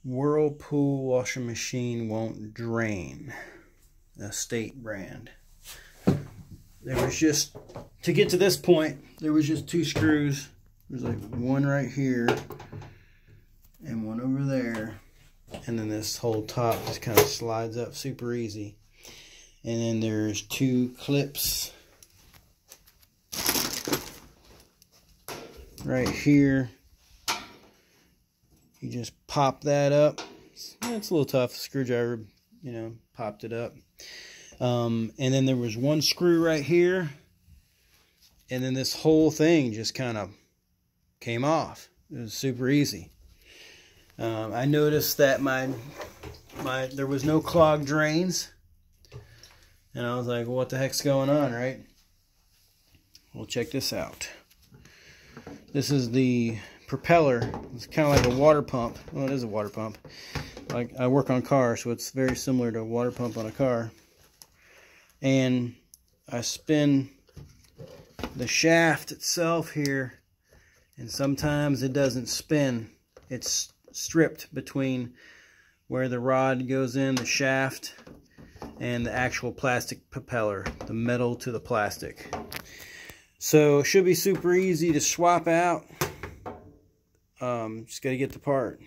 Whirlpool washing machine won't drain. A State brand. There was just, to get to this point, there was just 2 screws. There's like one right here and one over there. And then this whole top just kind of slides up super easy. And then there's 2 clips right here. You just pop that up. It's a little tough. Screwdriver, you know, popped it up. And then there was 1 screw right here. And then this whole thing just kind of came off. It was super easy. I noticed that there was no clogged drains. And I was like, well, what the heck's going on, right? Well, check this out. This is the propeller. It's kind of like a water pump. Well, it is a water pump. Like, I work on cars, so it's very similar to a water pump on a car. And I spin the shaft itself here, and sometimes it doesn't spin. It's stripped between where the rod goes in, the shaft, and the actual plastic propeller, the metal to the plastic. So it should be super easy to swap out. Just got to get the part.